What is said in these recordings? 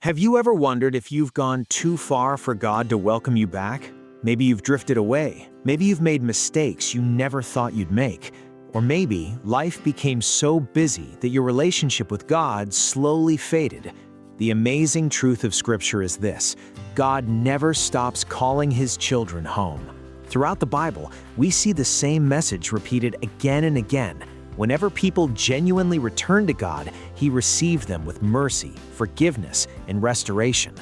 Have you ever wondered if you've gone too far for God to welcome you back? Maybe you've drifted away. Maybe you've made mistakes you never thought you'd make. Or maybe life became so busy that your relationship with God slowly faded. The amazing truth of Scripture is this: God never stops calling His children home. Throughout the Bible, we see the same message repeated again and again. Whenever people genuinely returned to God, He received them with mercy, forgiveness, and restoration.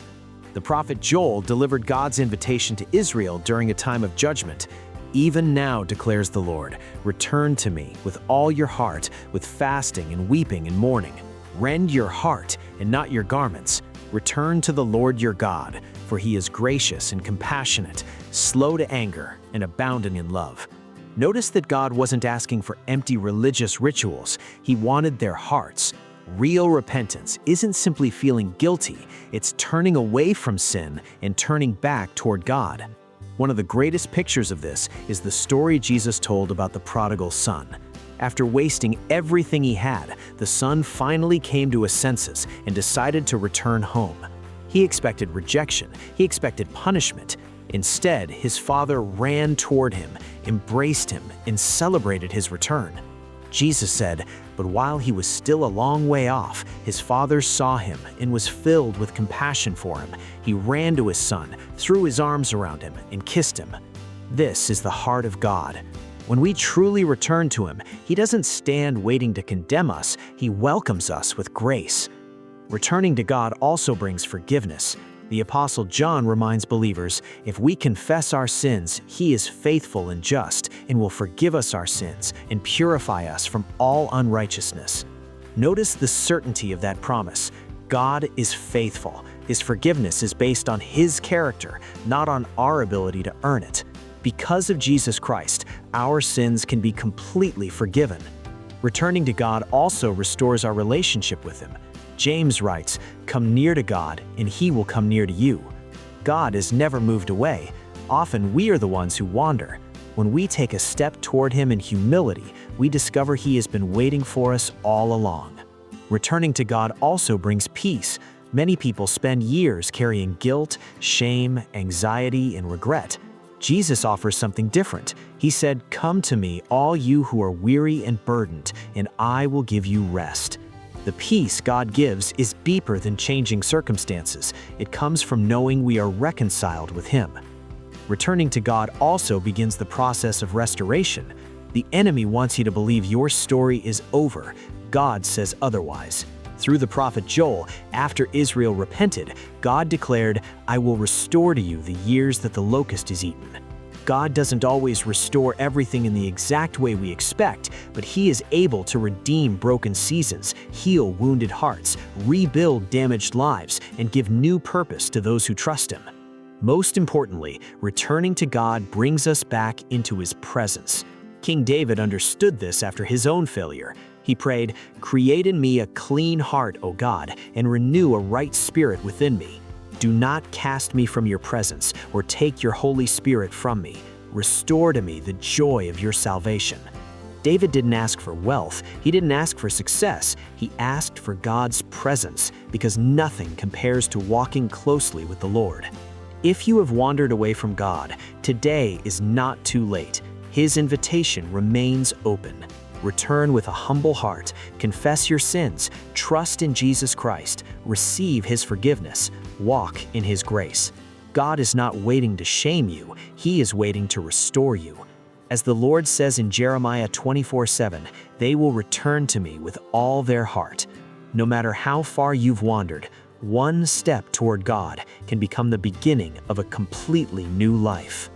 The prophet Joel delivered God's invitation to Israel during a time of judgment. "Even now, declares the Lord, return to me with all your heart, with fasting and weeping and mourning. Rend your heart and not your garments. Return to the Lord your God, for He is gracious and compassionate, slow to anger, and abounding in love." Notice that God wasn't asking for empty religious rituals. He wanted their hearts. Real repentance isn't simply feeling guilty, it's turning away from sin and turning back toward God. One of the greatest pictures of this is the story Jesus told about the prodigal son. After wasting everything he had, the son finally came to his senses and decided to return home. He expected rejection, he expected punishment. Instead, his father ran toward him, embraced him, and celebrated his return. Jesus said, "But while he was still a long way off, his father saw him and was filled with compassion for him. He ran to his son, threw his arms around him, and kissed him." This is the heart of God. When we truly return to Him, He doesn't stand waiting to condemn us, He welcomes us with grace. Returning to God also brings forgiveness. The Apostle John reminds believers, if we confess our sins, He is faithful and just and will forgive us our sins and purify us from all unrighteousness. Notice the certainty of that promise. God is faithful. His forgiveness is based on His character, not on our ability to earn it. Because of Jesus Christ, our sins can be completely forgiven. Returning to God also restores our relationship with Him. James writes, "Come near to God, and He will come near to you." God is never moved away. Often we are the ones who wander. When we take a step toward Him in humility, we discover He has been waiting for us all along. Returning to God also brings peace. Many people spend years carrying guilt, shame, anxiety, and regret. Jesus offers something different. He said, "Come to me, all you who are weary and burdened, and I will give you rest." The peace God gives is deeper than changing circumstances. It comes from knowing we are reconciled with Him. Returning to God also begins the process of restoration. The enemy wants you to believe your story is over. God says otherwise. Through the prophet Joel, after Israel repented, God declared, "I will restore to you the years that the locust has eaten." God doesn't always restore everything in the exact way we expect, but He is able to redeem broken seasons, heal wounded hearts, rebuild damaged lives, and give new purpose to those who trust Him. Most importantly, returning to God brings us back into His presence. King David understood this after his own failure. He prayed, "Create in me a clean heart, O God, and renew a right spirit within me. Do not cast me from your presence or take your Holy Spirit from me. Restore to me the joy of your salvation." David didn't ask for wealth. He didn't ask for success. He asked for God's presence because nothing compares to walking closely with the Lord. If you have wandered away from God, today is not too late. His invitation remains open. Return with a humble heart, confess your sins, trust in Jesus Christ, receive His forgiveness, walk in His grace. God is not waiting to shame you, He is waiting to restore you. As the Lord says in Jeremiah 24:7, "They will return to me with all their heart." No matter how far you've wandered, one step toward God can become the beginning of a completely new life.